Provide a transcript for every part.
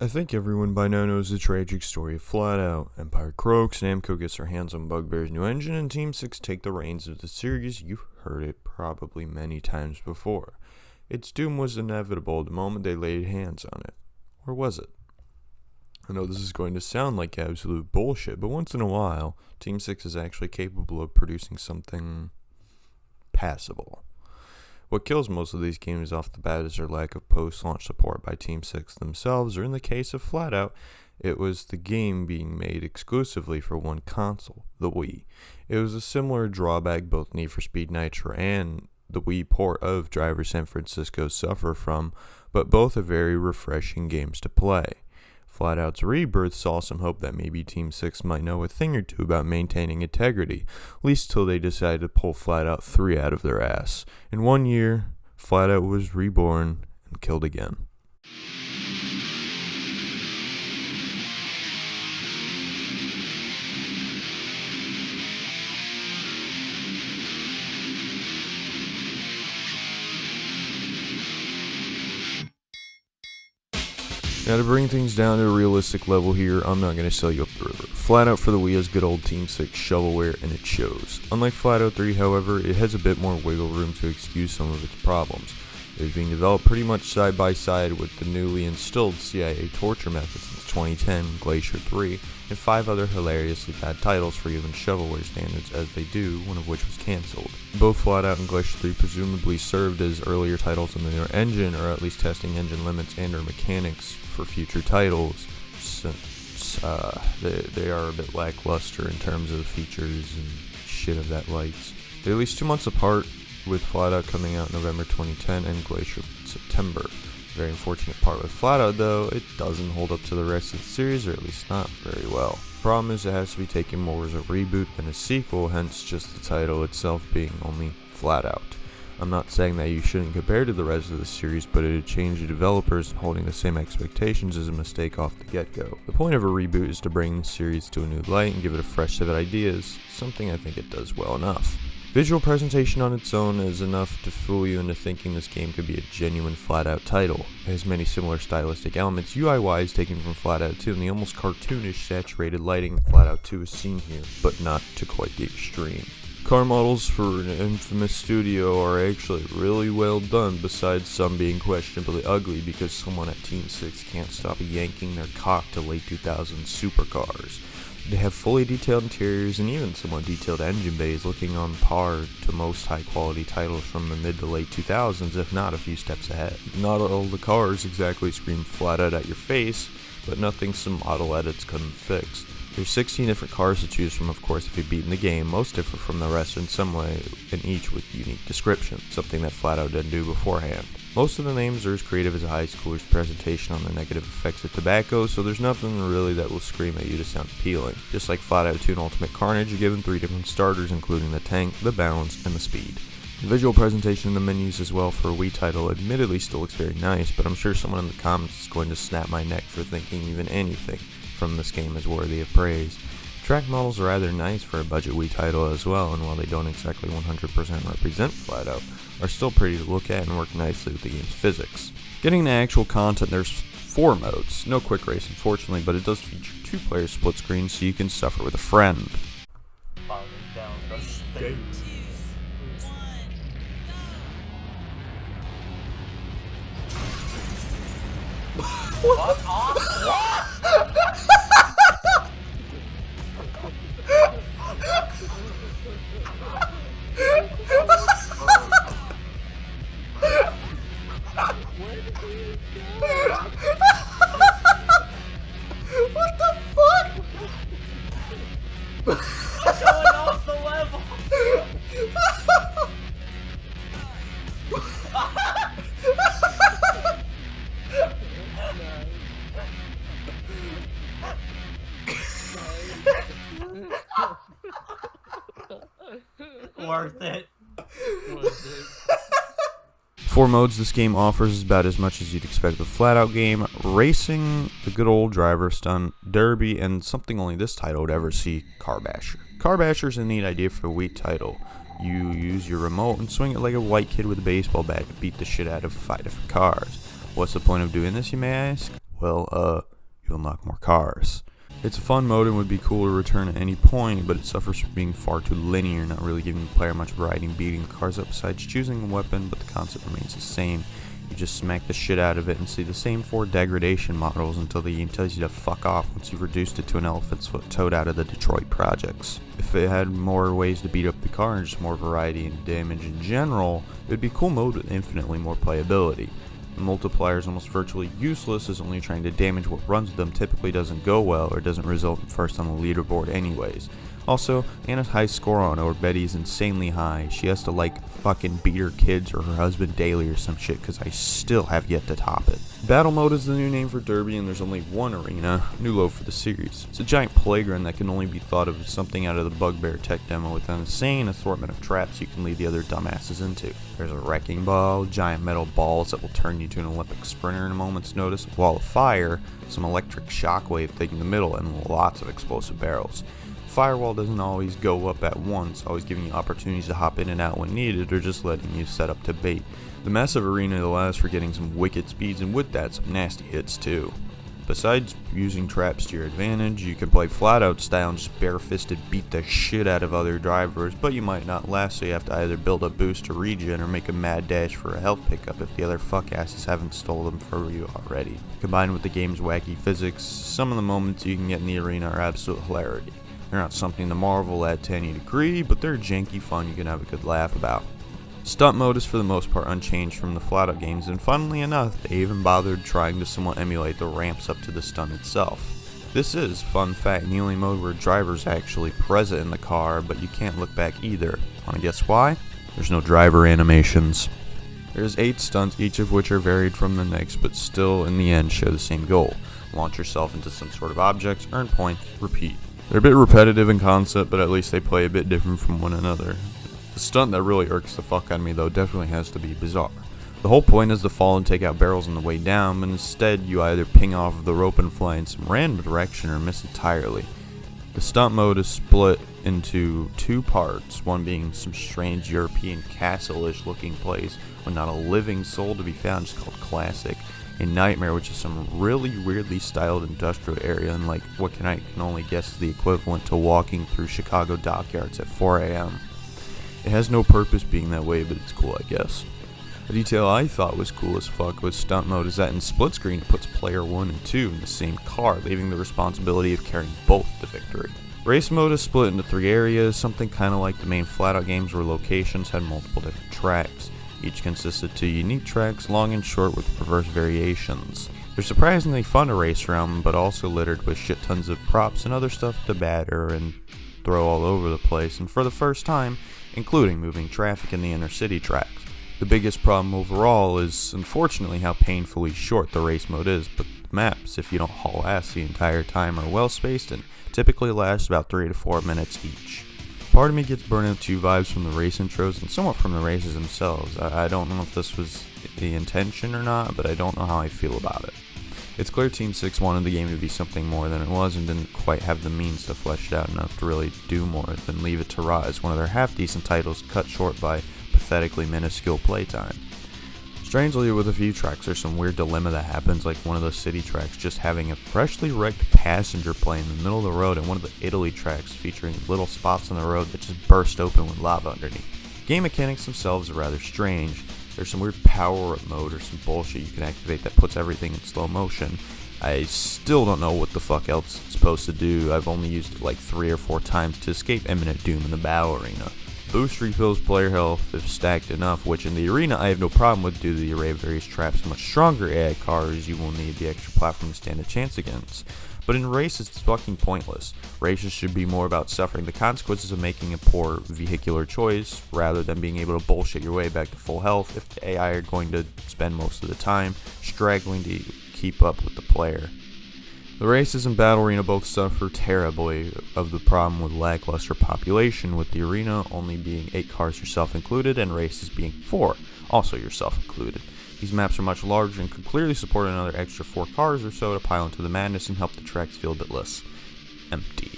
I think everyone by now knows the tragic story of FlatOut. Empire croaks, Namco gets their hands on Bugbear's new engine, and Team 6 take the reins of the series. You've heard it probably many times before. Its doom was inevitable the moment they laid hands on it. Or was it? I know this is going to sound like absolute bullshit, but once in a while, Team 6 is actually capable of producing something passable. What kills most of these games off the bat is their lack of post-launch support by Team 6 themselves, or in the case of FlatOut, it was the game being made exclusively for one console, the Wii. It was a similar drawback both Need for Speed Nitro and the Wii port of Driver San Francisco suffer from, but both are very refreshing games to play. FlatOut's Rebirth saw some hope that maybe Team 6 might know a thing or two about maintaining integrity, at least till they decided to pull FlatOut 3 out of their ass. In 1 year, FlatOut was reborn and killed again. Now to bring things down to a realistic level here, I'm not going to sell you up the river. FlatOut for the Wii is good old Team 6 shovelware, and it shows. Unlike FlatOut 3, however, it has a bit more wiggle room to excuse some of its problems. It is being developed pretty much side by side with the newly instilled CIA torture method since 2010, Glacier 3, and 5 other hilariously bad titles for even shovelware standards as they do, one of which was cancelled. Both FlatOut and Glacier 3 presumably served as earlier titles in the newer engine, or at least testing engine limits and or mechanics for future titles, since they are a bit lackluster in terms of features and shit of that likes. They're at least 2 months apart, with FlatOut coming out in November 2010 and Glacier in September. Very unfortunate part with FlatOut though, it doesn't hold up to the rest of the series, or at least not very well. The problem is it has to be taken more as a reboot than a sequel, hence just the title itself being only FlatOut. I'm not saying that you shouldn't compare to the rest of the series, but it'd change the developers, and holding the same expectations is a mistake off the get-go. The point of a reboot is to bring the series to a new light and give it a fresh set of ideas, something I think it does well enough. Visual presentation on its own is enough to fool you into thinking this game could be a genuine FlatOut title. It has many similar stylistic elements, UI-wise taken from FlatOut 2, and the almost cartoonish saturated lighting in FlatOut 2 is seen here, but not to quite the extreme. Car models for an infamous studio are actually really well done, besides some being questionably ugly because someone at Team 6 can't stop yanking their cock to late 2000s supercars. They have fully detailed interiors and even somewhat detailed engine bays, looking on par to most high-quality titles from the mid to late 2000s, if not a few steps ahead. Not all the cars exactly scream FlatOut at your face, but nothing some model edits couldn't fix. There's 16 different cars to choose from, of course, if you've beaten the game, most different from the rest in some way, and each with unique description, something that FlatOut didn't do beforehand. Most of the names are as creative as a high schooler's presentation on the negative effects of tobacco, so there's nothing really that will scream at you to sound appealing. Just like FlatOut 2 and Ultimate Carnage, you're given 3 different starters, including the tank, the balance, and the speed. The visual presentation in the menus as well for a Wii title admittedly still looks very nice, but I'm sure someone in the comments is going to snap my neck for thinking even anything from this game is worthy of praise. Track models are rather nice for a budget Wii title as well, and while they don't exactly 100% represent FlatOut, are still pretty to look at and work nicely with the game's physics. Getting the actual content, there's 4 modes. No quick race unfortunately, but it does feature 2-player split screen so you can suffer with a friend. Down the stairs. What? What the fuck? I'm going off the level. Worth it. 4 modes this game offers is about as much as you'd expect with a FlatOut game: racing, the good old driver, stunt, derby, and something only this title would ever see, Car Basher. Car Basher's a neat idea for a Wii title. You use your remote and swing it like a white kid with a baseball bat to beat the shit out of 5 different cars. What's the point of doing this, you may ask? well, you unlock more cars. It's a fun mode and would be cool to return at any point, but it suffers from being far too linear, not really giving the player much variety in beating the cars up besides choosing a weapon, but the concept remains the same. You just smack the shit out of it and see the same 4 degradation models until the game tells you to fuck off once you've reduced it to an elephant's foot toad out of the Detroit projects. If it had more ways to beat up the car and just more variety and damage in general, it would be a cool mode with infinitely more playability. The multiplier is almost virtually useless as only trying to damage what runs them typically doesn't go well or doesn't result in first on the leaderboard anyways. Also, Anna's high score on or Betty is insanely high. She has to fucking beat her kids or her husband daily or some shit because I still have yet to top it. Battle mode is the new name for Derby and there's only one arena, new low for the series. It's a giant playground that can only be thought of as something out of the Bugbear tech demo with an insane assortment of traps you can lead the other dumbasses into. There's a wrecking ball, giant metal balls that will turn you to an Olympic sprinter in a moment's notice, a wall of fire, some electric shockwave thing in the middle, and lots of explosive barrels. Firewall doesn't always go up at once, always giving you opportunities to hop in and out when needed or just letting you set up to bait. The massive arena allows for getting some wicked speeds and with that some nasty hits too. Besides using traps to your advantage, you can play FlatOut style and just bare-fisted beat the shit out of other drivers, but you might not last, so you have to either build a boost to regen or make a mad dash for a health pickup if the other fuckasses haven't stole them for you already. Combined with the game's wacky physics, some of the moments you can get in the arena are absolute hilarity. They're not something to marvel at to any degree, but they're janky fun you can have a good laugh about. Stunt mode is for the most part unchanged from the FlatOut games, and funnily enough, they even bothered trying to somewhat emulate the ramps up to the stunt itself. This is, fun fact, the only mode where driver's actually present in the car, but you can't look back either. Wanna guess why? There's no driver animations. There's 8 stunts, each of which are varied from the next, but still in the end share the same goal. Launch yourself into some sort of objects, earn points, repeat. They're a bit repetitive in concept, but at least they play a bit different from one another. The stunt that really irks the fuck out of me though definitely has to be bizarre. The whole point is to fall and take out barrels on the way down, but instead you either ping off the rope and fly in some random direction or miss entirely. The stunt mode is split into 2 parts, one being some strange European castle-ish looking place with not a living soul to be found, just called Classic. A Nightmare, which is some really weirdly styled industrial area, and what I can only guess is the equivalent to walking through Chicago dockyards at 4 a.m. It has no purpose being that way, but it's cool, I guess. A detail I thought was cool as fuck with stunt mode is that in split screen it puts player 1 and 2 in the same car, leaving the responsibility of carrying both to victory. Race mode is split into 3 areas, something kinda like the main FlatOut games where locations had multiple different tracks. Each consists of 2 unique tracks, long and short with perverse variations. They're surprisingly fun to race around, but also littered with shit tons of props and other stuff to batter and throw all over the place, and for the first time, including moving traffic in the inner city tracks. The biggest problem overall is, unfortunately, how painfully short the race mode is, but the maps, if you don't haul ass the entire time, are well spaced and typically last about 3 to 4 minutes each. Part of me gets Burnout 2 vibes from the race intros and somewhat from the races themselves. I don't know if this was the intention or not, but I don't know how I feel about it. It's clear Team 6 wanted the game to be something more than it was and didn't quite have the means to flesh it out enough to really do more than leave it to rot as one of their half-decent titles cut short by pathetically minuscule playtime. Strangely, with a few tracks, there's some weird dilemma that happens, like one of the city tracks just having a freshly wrecked passenger plane in the middle of the road, and one of the Italy tracks featuring little spots on the road that just burst open with lava underneath. Game mechanics themselves are rather strange. There's some weird power-up mode or some bullshit you can activate that puts everything in slow motion. I still don't know what the fuck else it's supposed to do. I've only used it 3 or 4 times to escape imminent doom in the battle arena. Boost refills player health if stacked enough, which in the arena I have no problem with due to the array of various traps and much stronger AI cars you will need the extra platform to stand a chance against. But in races it's fucking pointless. Races should be more about suffering the consequences of making a poor vehicular choice rather than being able to bullshit your way back to full health if the AI are going to spend most of the time straggling to keep up with the player. The races and battle arena both suffer terribly of the problem with lackluster population, with the arena only being 8 cars yourself included and races being 4, also yourself included. These maps are much larger and could clearly support another extra 4 cars or so to pile into the madness and help the tracks feel a bit less empty.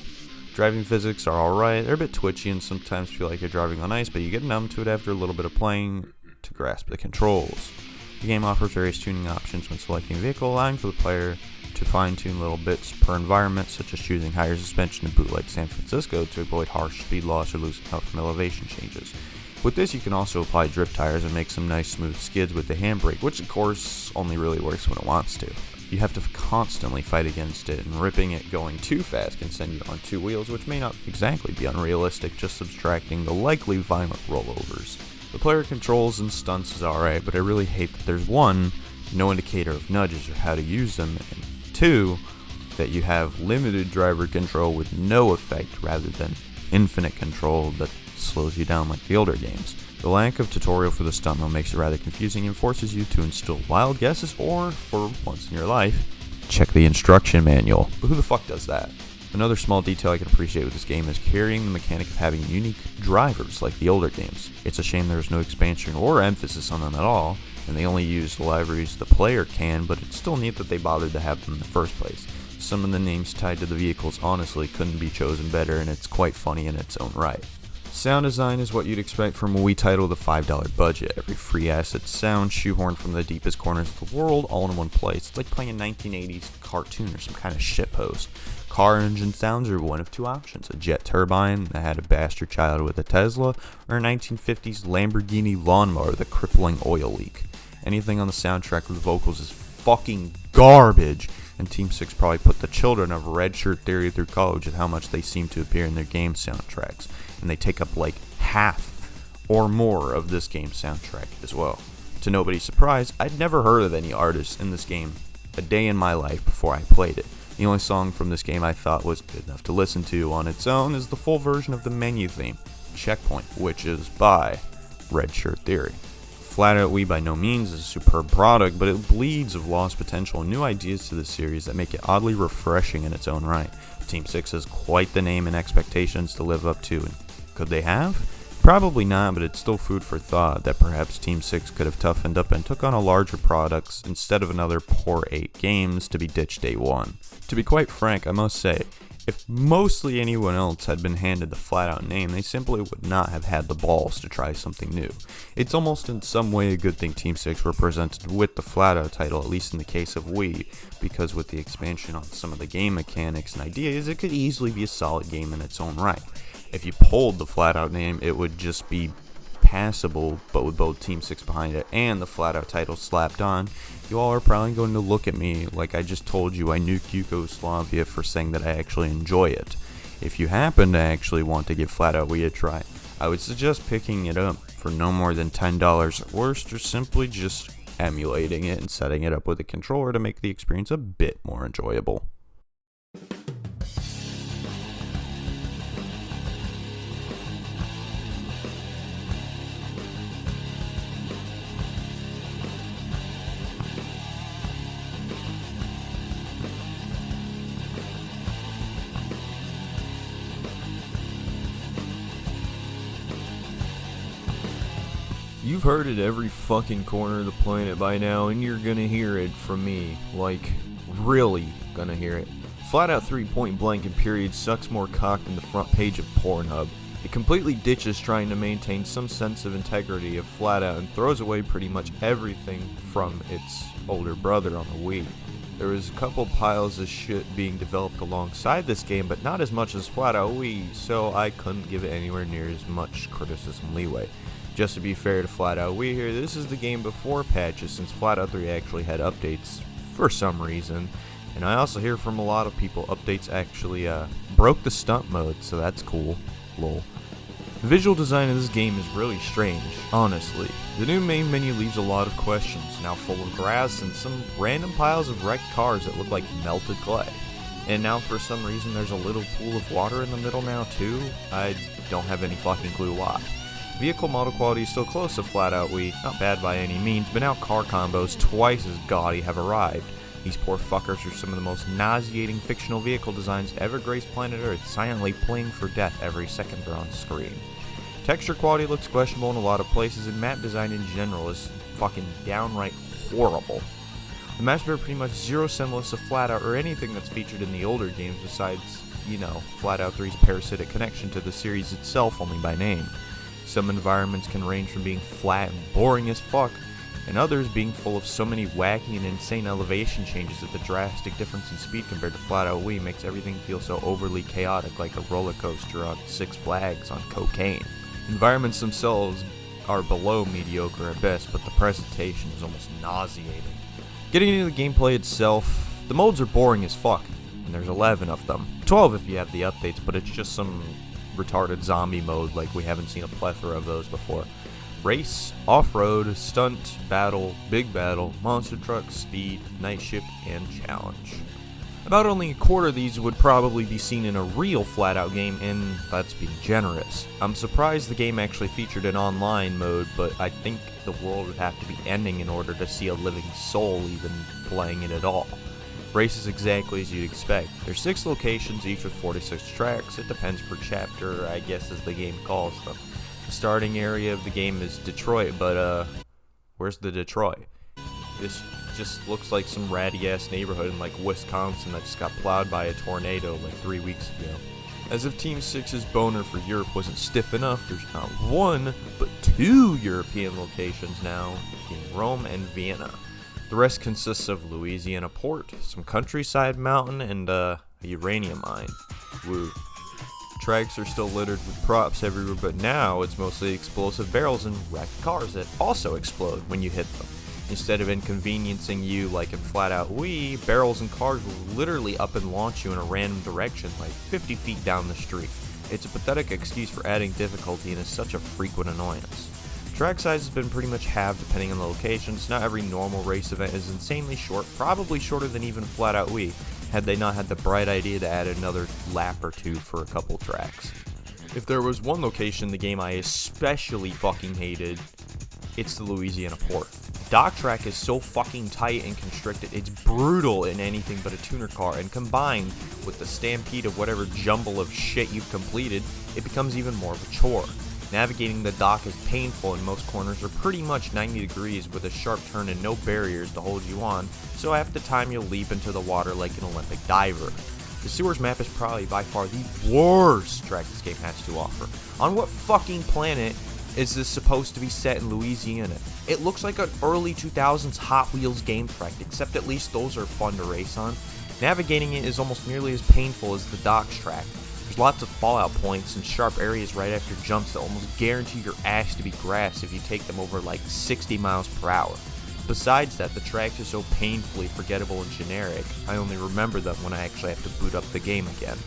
Driving physics are alright, they're a bit twitchy and sometimes feel like you're driving on ice, but you get numb to it after a little bit of playing to grasp the controls. The game offers various tuning options when selecting a vehicle, allowing for the player to fine-tune little bits per environment, such as choosing higher suspension in bootleg San Francisco to avoid harsh speed loss or losing out from elevation changes. With this, you can also apply drift tires and make some nice smooth skids with the handbrake, which of course only really works when it wants to. You have to constantly fight against it, and ripping it going too fast can send you on two wheels, which may not exactly be unrealistic, just subtracting the likely violent rollovers. The player controls and stunts is alright, but I really hate that there's one, no indicator of nudges or how to use them, and two, that you have limited driver control with no effect rather than infinite control that slows you down like the older games. The lack of tutorial for the stunt mode makes it rather confusing and forces you to instill wild guesses or, for once in your life, check the instruction manual. But who the fuck does that? Another small detail I can appreciate with this game is carrying the mechanic of having unique drivers like the older games. It's a shame there's no expansion or emphasis on them at all, and they only use the libraries the player can, but it's still neat that they bothered to have them in the first place. Some of the names tied to the vehicles honestly couldn't be chosen better, and it's quite funny in its own right. Sound design is what you'd expect from a Wii title with a $5 budget. Every free asset sound shoehorned from the deepest corners of the world all in one place. It's like playing a 1980s cartoon or some kind of shitpost. Car engine sounds are one of two options: a jet turbine that had a bastard child with a Tesla, or a 1950s Lamborghini lawnmower with a crippling oil leak. Anything on the soundtrack with vocals is fucking garbage, and Team 6 probably put the children of Red Shirt Theory through college with how much they seem to appear in their game soundtracks, and they take up like half or more of this game's soundtrack as well. To nobody's surprise, I'd never heard of any artists in this game a day in my life before I played it. The only song from this game I thought was good enough to listen to on its own is the full version of the menu theme, Checkpoint, which is by Red Shirt Theory. FlatOut Wii by no means is a superb product, but it bleeds of lost potential and new ideas to the series that make it oddly refreshing in its own right. Team 6 has quite the name and expectations to live up to, and could they have? Probably not, but it's still food for thought that perhaps Team 6 could have toughened up and took on a larger product instead of another poor 8 games to be ditched day one. To be quite frank, I must say, if mostly anyone else had been handed the FlatOut name, they simply would not have had the balls to try something new. It's almost in some way a good thing Team 6 were presented with the FlatOut title, at least in the case of Wii, because with the expansion on some of the game mechanics and ideas, it could easily be a solid game in its own right. If you pulled the FlatOut name, it would just be passable, but with both Team 6 behind it and the FlatOut title slapped on, you all are probably going to look at me like I just told you I nuke Yugoslavia for saying that I actually enjoy it. If you happen to actually want to give FlatOut Wii a try, I would suggest picking it up for no more than $10 at worst, or simply just emulating it and setting it up with a controller to make the experience a bit more enjoyable. You've heard it every fucking corner of the planet by now, and you're gonna hear it from me. Like, really gonna hear it. FlatOut 3 point blank and period sucks more cock than the front page of Pornhub. It completely ditches trying to maintain some sense of integrity of FlatOut and throws away pretty much everything from its older brother on the Wii. There was a couple piles of shit being developed alongside this game, but not as much as FlatOut Wii, so I couldn't give it anywhere near as much criticism leeway. Just to be fair to FlatOut Wii here, this is the game before patches, since FlatOut 3 actually had updates for some reason. And I also hear from a lot of people updates actually broke the stunt mode, so that's cool. Lol. The visual design of this game is really strange, honestly. The new main menu leaves a lot of questions, now full of grass and some random piles of wrecked cars that look like melted clay. And now for some reason there's a little pool of water in the middle now too. I don't have any fucking clue why. Vehicle model quality is still close to FlatOut Wii, not bad by any means, but now car combos twice as gaudy have arrived. These poor fuckers are some of the most nauseating fictional vehicle designs to ever grace planet Earth, silently playing for death every second they're on screen. Texture quality looks questionable in a lot of places, and map design in general is fucking downright horrible. The maps bear pretty much zero semblance to FlatOut or anything that's featured in the older games besides, FlatOut 3's parasitic connection to the series itself only by name. Some environments can range from being flat and boring as fuck, and others being full of so many wacky and insane elevation changes that the drastic difference in speed compared to FlatOut Wii makes everything feel so overly chaotic, like a roller coaster on Six Flags on cocaine. Environments themselves are below mediocre at best, but the presentation is almost nauseating. Getting into the gameplay itself, the modes are boring as fuck, and there's 11 of them. 12 if you have the updates, but it's just some retarded zombie mode like we haven't seen a plethora of those before. Race, off-road, stunt, battle, big battle, monster truck, speed, night shift, and challenge. About only a quarter of these would probably be seen in a real FlatOut game, and that's being generous. I'm surprised the game actually featured an online mode, but I think the world would have to be ending in order to see a living soul even playing it at all. Race is exactly as you'd expect. There's 6 locations, each with 46 tracks. It depends per chapter, I guess, as the game calls them. The starting area of the game is Detroit, but where's the Detroit? This just looks like some ratty-ass neighborhood in like Wisconsin that just got plowed by a tornado like 3 weeks ago. As if Team 6's boner for Europe wasn't stiff enough, there's not 1, but 2 European locations now, in Rome and Vienna. The rest consists of Louisiana port, some countryside mountain, and a uranium mine. Woo. Tracks are still littered with props everywhere, but now it's mostly explosive barrels and wrecked cars that also explode when you hit them. Instead of inconveniencing you like in FlatOut Wii, barrels and cars will literally up and launch you in a random direction like 50 feet down the street. It's a pathetic excuse for adding difficulty and is such a frequent annoyance. Track size has been pretty much halved depending on the locations. Not every normal race event is insanely short, probably shorter than even FlatOut Wii, had they not had the bright idea to add another lap or two for a couple tracks. If there was one location in the game I especially fucking hated, it's the Louisiana port. Dock track is so fucking tight and constricted, it's brutal in anything but a tuner car, and combined with the stampede of whatever jumble of shit you've completed, it becomes even more of a chore. Navigating the dock is painful and most corners are pretty much 90 degrees with a sharp turn and no barriers to hold you on, so half the time you'll leap into the water like an Olympic diver. The sewers map is probably by far the worst track this game has to offer. On what fucking planet is this supposed to be set in Louisiana? It looks like an early 2000s Hot Wheels game track, except at least those are fun to race on. Navigating it is almost nearly as painful as the docks track. There's lots of fallout points and sharp areas right after jumps that almost guarantee your ass to be grass if you take them over like 60 miles per hour. Besides that, the tracks are so painfully forgettable and generic, I only remember them when I actually have to boot up the game again.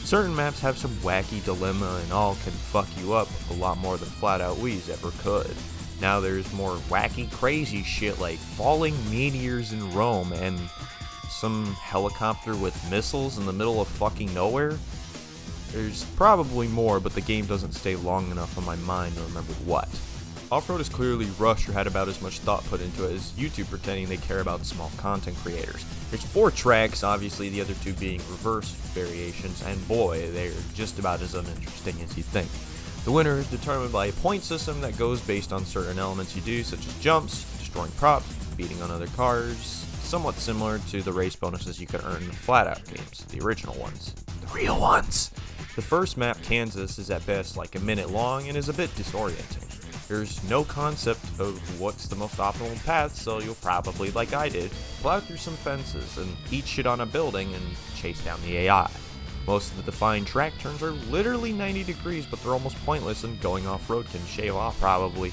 Certain maps have some wacky dilemma and all can fuck you up a lot more than FlatOut Wii's ever could. Now there's more wacky crazy shit like falling meteors in Rome and some helicopter with missiles in the middle of fucking nowhere. There's probably more, but the game doesn't stay long enough on my mind to remember what. Off-road is clearly rushed or had about as much thought put into it as YouTube pretending they care about small content creators. There's 4 tracks, obviously the other 2 being reverse variations, and boy, they're just about as uninteresting as you'd think. The winner is determined by a point system that goes based on certain elements you do, such as jumps, destroying props, beating on other cars, somewhat similar to the race bonuses you could earn in the FlatOut games, the original ones. The real ones! The first map, Kansas, is at best like a minute long and is a bit disorienting. There's no concept of what's the most optimal path, so you'll probably, like I did, plow through some fences and eat shit on a building and chase down the AI. Most of the defined track turns are literally 90 degrees, but they're almost pointless, and going off-road can shave off probably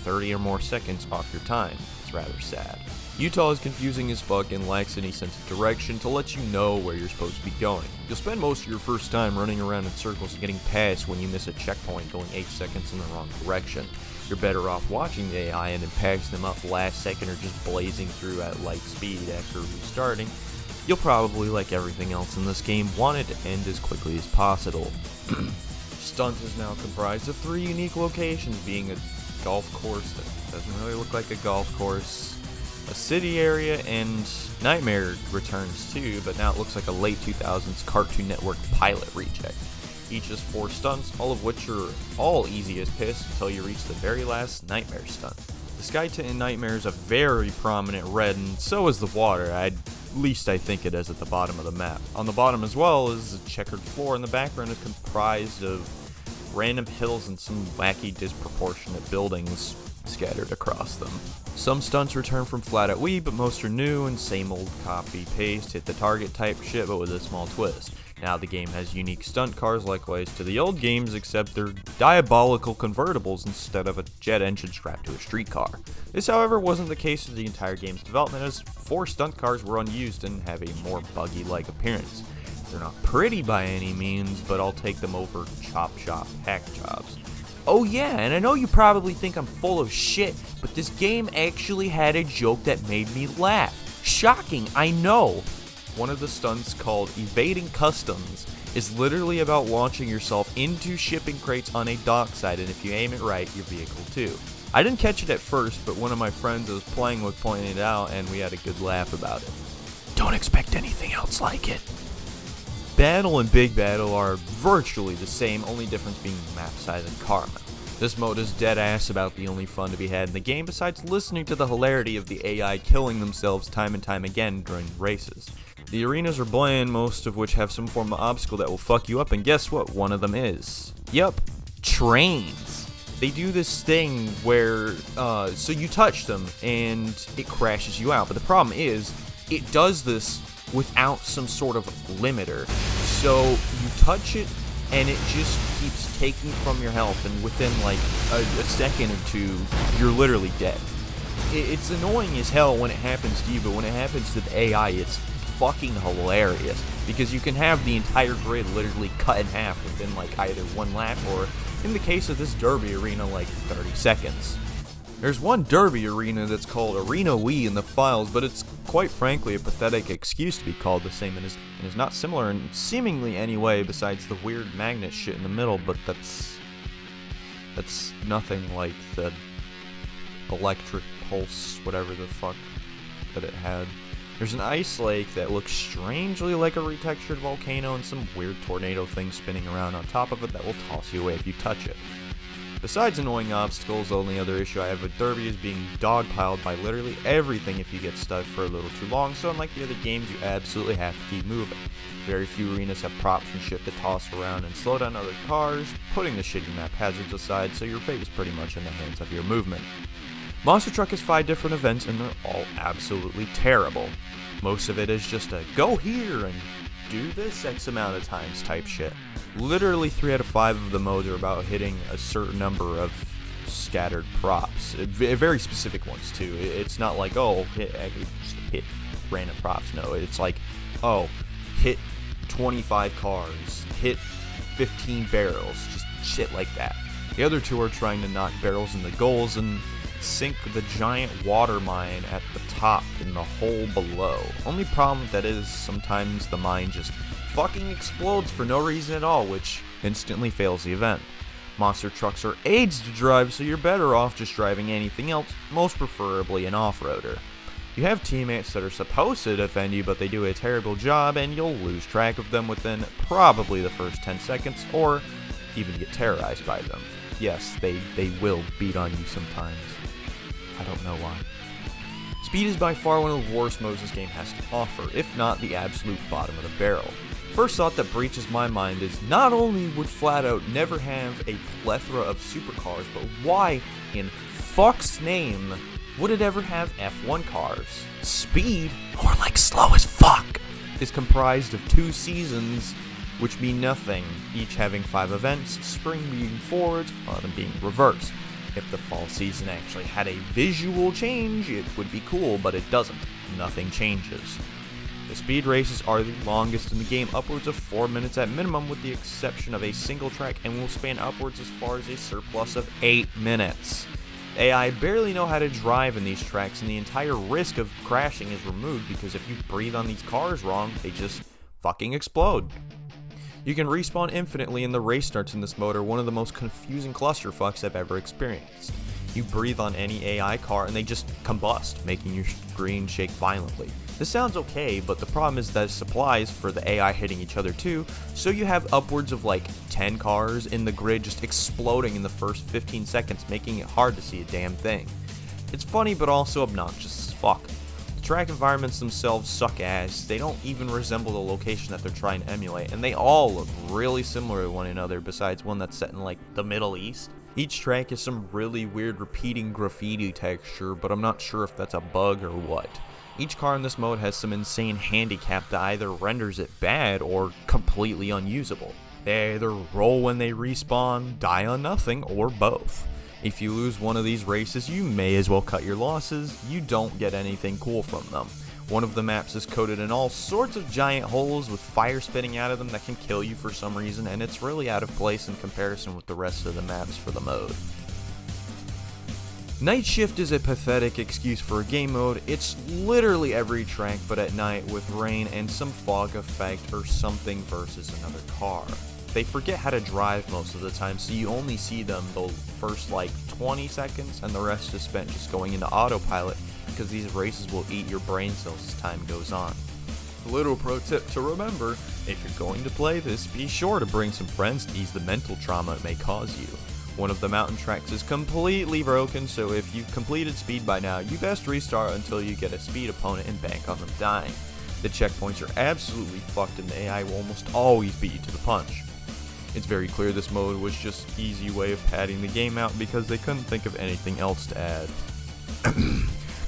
30 or more seconds off your time. It's rather sad. Utah is confusing as fuck and lacks any sense of direction to let you know where you're supposed to be going. You'll spend most of your first time running around in circles and getting past when you miss a checkpoint going 8 seconds in the wrong direction. You're better off watching the AI and then patching them up last second or just blazing through at light speed after restarting. You'll probably, like everything else in this game, want it to end as quickly as possible. Stunt is now comprised of 3 unique locations, being a golf course that doesn't really look like a golf course, a city area, and Nightmare returns too, but now it looks like a late 2000s Cartoon Network pilot reject. Each has 4 stunts, all of which are all easy as piss until you reach the very last Nightmare stunt. The sky tint in Nightmare is a very prominent red, and so is the water. At least I think it is at the bottom of the map. On the bottom as well is a checkered floor, and the background is comprised of random hills and some wacky disproportionate buildings scattered across them. Some stunts return from FlatOut Wii, but most are new and same old copy-paste, hit the target type shit, but with a small twist. Now the game has unique stunt cars likewise to the old games, except they're diabolical convertibles instead of a jet engine strapped to a streetcar. This, however, wasn't the case with the entire game's development, as 4 stunt cars were unused and have a more buggy-like appearance. They're not pretty by any means, but I'll take them over chop shop hack jobs. Oh yeah, and I know you probably think I'm full of shit, but this game actually had a joke that made me laugh. Shocking, I know. One of the stunts, called Evading Customs, is literally about launching yourself into shipping crates on a dockside, and if you aim it right, your vehicle too. I didn't catch it at first, but one of my friends I was playing with pointed it out, and we had a good laugh about it. Don't expect anything else like it. Battle and Big Battle are virtually the same, only difference being map size and car amount. This mode is dead ass about the only fun to be had in the game besides listening to the hilarity of the AI killing themselves time and time again during races. The arenas are bland, most of which have some form of obstacle that will fuck you up, and guess what one of them is? Yup, trains. They do this thing where, so you touch them and it crashes you out, but the problem is, it does this without some sort of limiter. So you touch it and it just keeps taking from your health, and within like a second or two, you're literally dead. It's annoying as hell when it happens to you, but when it happens to the AI, it's fucking hilarious, because you can have the entire grid literally cut in half within like either one lap, or in the case of this derby arena, like 30 seconds. There's one derby arena that's called Arena Wii in the files, but it's quite frankly a pathetic excuse to be called the same, and is not similar in seemingly any way besides the weird magnet shit in the middle, but that's nothing like the electric pulse, whatever the fuck that it had. There's an ice lake that looks strangely like a retextured volcano and some weird tornado thing spinning around on top of it that will toss you away if you touch it. Besides annoying obstacles, the only other issue I have with Derby is being dogpiled by literally everything if you get stuck for a little too long, so unlike the other games, you absolutely have to keep moving. Very few arenas have props and shit to toss around and slow down other cars, putting the shitty map hazards aside, so your fate is pretty much in the hands of your movement. Monster Truck has 5 different events and they're all absolutely terrible. Most of it is just a go here and do this X amount of times type shit. Literally 3 out of 5 of the modes are about hitting a certain number of scattered props. Very specific ones too. It's not like, oh, just hit random props. No, it's like, oh, hit 25 cars, hit 15 barrels, just shit like that. The other 2 are trying to knock barrels into goals and sink the giant water mine at the top in the hole below. Only problem with that is sometimes the mine just fucking explodes for no reason at all, which instantly fails the event. Monster trucks are aids to drive, so you're better off just driving anything else, most preferably an off-roader. You have teammates that are supposed to defend you, but they do a terrible job, and you'll lose track of them within probably the first 10 seconds, or even get terrorized by them. Yes, they will beat on you sometimes. I don't know why. Speed is by far one of the worst modes this game has to offer, if not the absolute bottom of the barrel. First thought that breaches my mind is not only would FlatOut never have a plethora of supercars, but why in fuck's name would it ever have F1 cars? Speed, or like slow as fuck, is comprised of 2 seasons, which mean nothing, each having 5 events, spring being forwards, autumn being reverse. If the fall season actually had a visual change, it would be cool, but it doesn't. Nothing changes. The speed races are the longest in the game, upwards of 4 minutes at minimum, with the exception of a single track, and will span upwards as far as a surplus of 8 minutes. AI barely know how to drive in these tracks, and the entire risk of crashing is removed because if you breathe on these cars wrong, they just fucking explode. You can respawn infinitely, and the race starts in this mode are one of the most confusing clusterfucks I've ever experienced. You breathe on any AI car and they just combust, making your screen shake violently. This sounds okay, but the problem is that supplies for the AI hitting each other too, so you have upwards of like 10 cars in the grid just exploding in the first 15 seconds, making it hard to see a damn thing. It's funny but also obnoxious as fuck. Track environments themselves suck ass. They don't even resemble the location that they're trying to emulate, and they all look really similar to one another besides one that's set in like the Middle East. Each track has some really weird repeating graffiti texture, but I'm not sure if that's a bug or what. Each car in this mode has some insane handicap that either renders it bad or completely unusable. They either roll when they respawn, die on nothing, or both. If you lose one of these races, you may as well cut your losses. You don't get anything cool from them. One of the maps is coated in all sorts of giant holes with fire spitting out of them that can kill you for some reason, and it's really out of place in comparison with the rest of the maps for the mode. Night Shift is a pathetic excuse for a game mode. It's literally every track but at night with rain and some fog effect or something versus another car. They forget how to drive most of the time, so you only see them the first like 20 seconds and the rest is spent just going into autopilot because these races will eat your brain cells as time goes on. A little pro tip to remember, if you're going to play this, be sure to bring some friends to ease the mental trauma it may cause you. One of the mountain tracks is completely broken, so if you've completed speed by now, you best restart until you get a speed opponent and bank on them dying. The checkpoints are absolutely fucked and the AI will almost always beat you to the punch. It's very clear this mode was just an easy way of padding the game out because they couldn't think of anything else to add.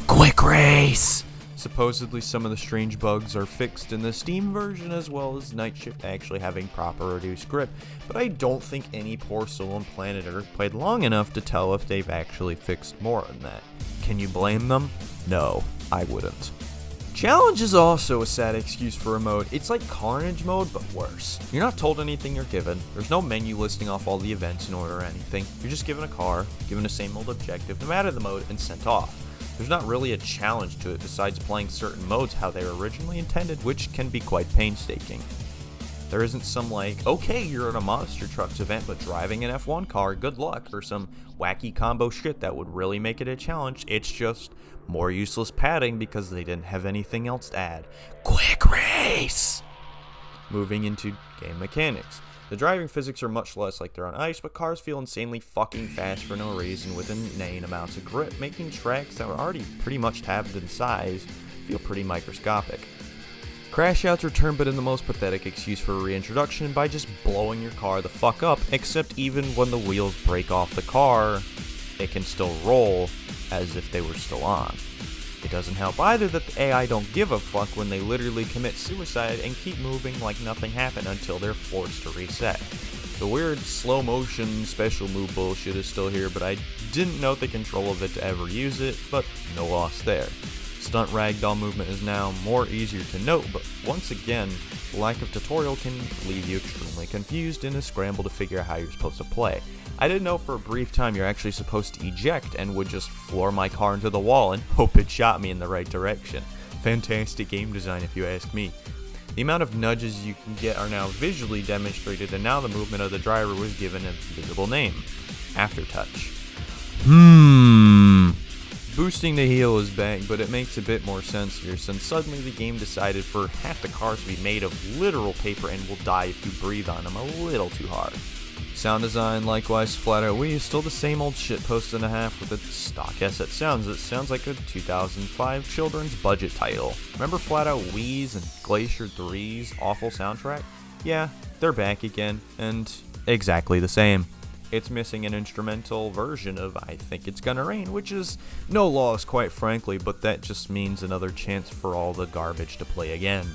Quick race! Supposedly some of the strange bugs are fixed in the Steam version as well as Night Shift actually having proper reduced grip, but I don't think any poor soul on planet Earth played long enough to tell if they've actually fixed more than that. Can you blame them? No, I wouldn't. Challenge is also a sad excuse for a mode. It's like Carnage mode, but worse. You're not told anything you're given. There's no menu listing off all the events in order or anything. You're just given a car, given the same old objective, no matter the mode, and sent off. There's not really a challenge to it besides playing certain modes how they were originally intended, which can be quite painstaking. There isn't some like, okay, you're at a Monster Trucks event, but driving an F1 car, good luck, or some wacky combo shit that would really make it a challenge. It's just more useless padding because they didn't have anything else to add. Quick race! Moving into game mechanics. The driving physics are much less like they're on ice, but cars feel insanely fucking fast for no reason with inane amounts of grip, making tracks that were already pretty much tabbed in size feel pretty microscopic. Crash outs return, but in the most pathetic excuse for a reintroduction by just blowing your car the fuck up, except even when the wheels break off the car, it can still roll as if they were still on. It doesn't help either that the AI don't give a fuck when they literally commit suicide and keep moving like nothing happened until they're forced to reset. The weird slow motion special move bullshit is still here, but I didn't note the control of it to ever use it, but no loss there. Stunt ragdoll movement is now more easier to note, but once again, the lack of tutorial can leave you extremely confused in a scramble to figure out how you're supposed to play. I didn't know for a brief time you're actually supposed to eject and would just floor my car into the wall and hope it shot me in the right direction. Fantastic game design if you ask me. The amount of nudges you can get are now visually demonstrated, and now the movement of the driver was given a visible name. Aftertouch. Boosting the heel is back, but it makes a bit more sense here since suddenly the game decided for half the cars to be made of literal paper and will die if you breathe on them a little too hard. Sound design, likewise, FlatOut Wii is still the same old shitpost and a half with its stock as it sounds. It sounds like a 2005 children's budget title. Remember FlatOut Wii's and Glacier 3's awful soundtrack? Yeah, they're back again, and exactly the same. It's missing an instrumental version of I Think It's Gonna Rain, which is no loss quite frankly, but that just means another chance for all the garbage to play again.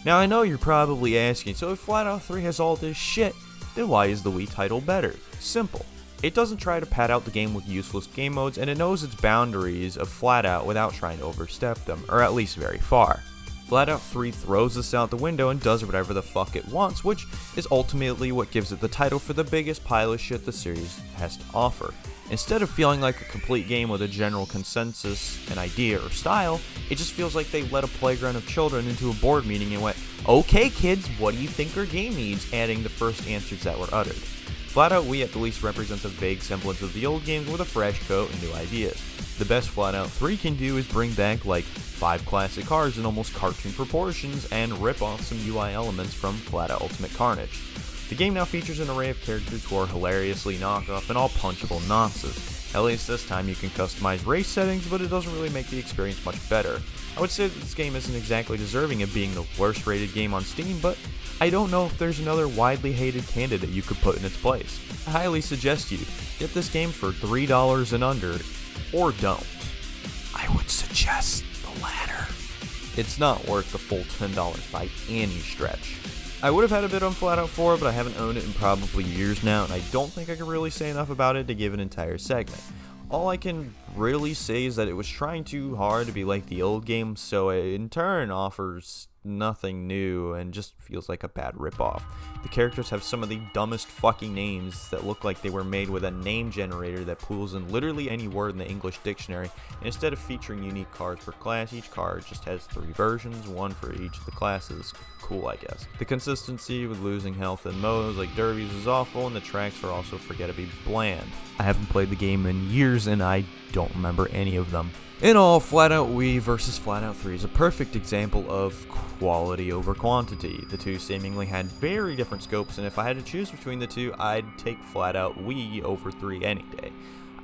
Now I know you're probably asking, so if FlatOut 3 has all this shit, then why is the Wii title better? Simple. It doesn't try to pad out the game with useless game modes, and it knows its boundaries of FlatOut without trying to overstep them, or at least very far. FlatOut 3 throws this out the window and does whatever the fuck it wants, which is ultimately what gives it the title for the biggest pile of shit the series has to offer. Instead of feeling like a complete game with a general consensus, an idea, or style, it just feels like they led a playground of children into a board meeting and went, okay kids, what do you think our game needs, adding the first answers that were uttered. FlatOut Wii at the least represents a vague semblance of the old games with a fresh coat and new ideas. The best FlatOut 3 can do is bring back like 5 classic cars in almost cartoon proportions and rip off some UI elements from FlatOut Ultimate Carnage. The game now features an array of characters who are hilariously knockoff and all punchable nonsense. At least this time you can customize race settings, but it doesn't really make the experience much better. I would say that this game isn't exactly deserving of being the worst rated game on Steam, but I don't know if there's another widely hated candidate you could put in its place. I highly suggest you get this game for $3 and under, or don't. I would suggest the latter. It's not worth the full $10 by any stretch. I would have had a bit on FlatOut 4, but I haven't owned it in probably years now, and I don't think I can really say enough about it to give an entire segment. All I can really say is that it was trying too hard to be like the old game, so it in turn offers nothing new and just feels like a bad ripoff. The characters have some of the dumbest fucking names that look like they were made with a name generator that pulls in literally any word in the English dictionary, and instead of featuring unique cards per class, each card just has 3 versions, one for each of the classes. Cool, I guess. The consistency with losing health in modes like derbies is awful, and the tracks are also forgettably bland. I haven't played the game in years and I don't remember any of them. In all, FlatOut Wii versus FlatOut 3 is a perfect example of quality over quantity. The two seemingly had very different scopes, and if I had to choose between the two, I'd take FlatOut Wii over 3 any day.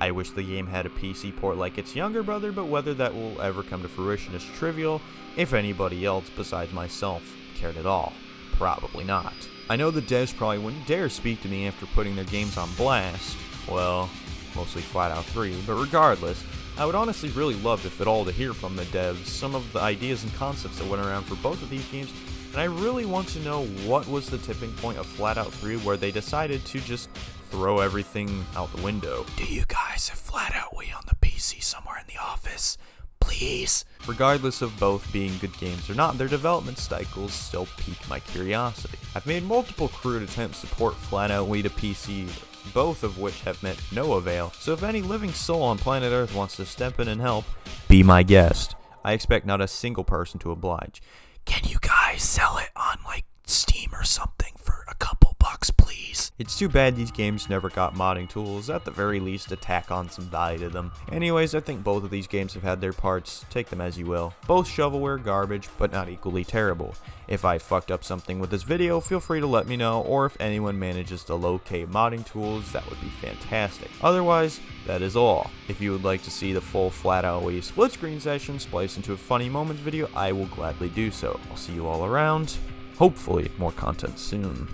I wish the game had a PC port like its younger brother, but whether that will ever come to fruition is trivial, if anybody else besides myself cared at all. Probably not. I know the devs probably wouldn't dare speak to me after putting their games on blast. Well, mostly FlatOut 3, but regardless, I would honestly really love, if at all, to hear from the devs some of the ideas and concepts that went around for both of these games, and I really want to know what was the tipping point of FlatOut 3 where they decided to just throw everything out the window. Do you guys have FlatOut Wii on the PC somewhere in the office? Please? Regardless of both being good games or not, their development cycles still pique my curiosity. I've made multiple crude attempts to port FlatOut Wii to PC, both of which have met no avail, so if any living soul on planet Earth wants to step in and help, be my guest. I expect not a single person to oblige. Can you guys sell it on, like, Steam or something for a couple bucks, please? It's too bad these games never got modding tools, at the very least to tack on some value to them. Anyways, I think both of these games have had their parts, take them as you will. Both shovelware garbage, but not equally terrible. If I fucked up something with this video, feel free to let me know, or if anyone manages to locate modding tools, that would be fantastic. Otherwise, that is all. If you would like to see the full FlatOut Wii split screen session spliced into a funny moments video, I will gladly do so. I'll see you all around. Hopefully, more content soon.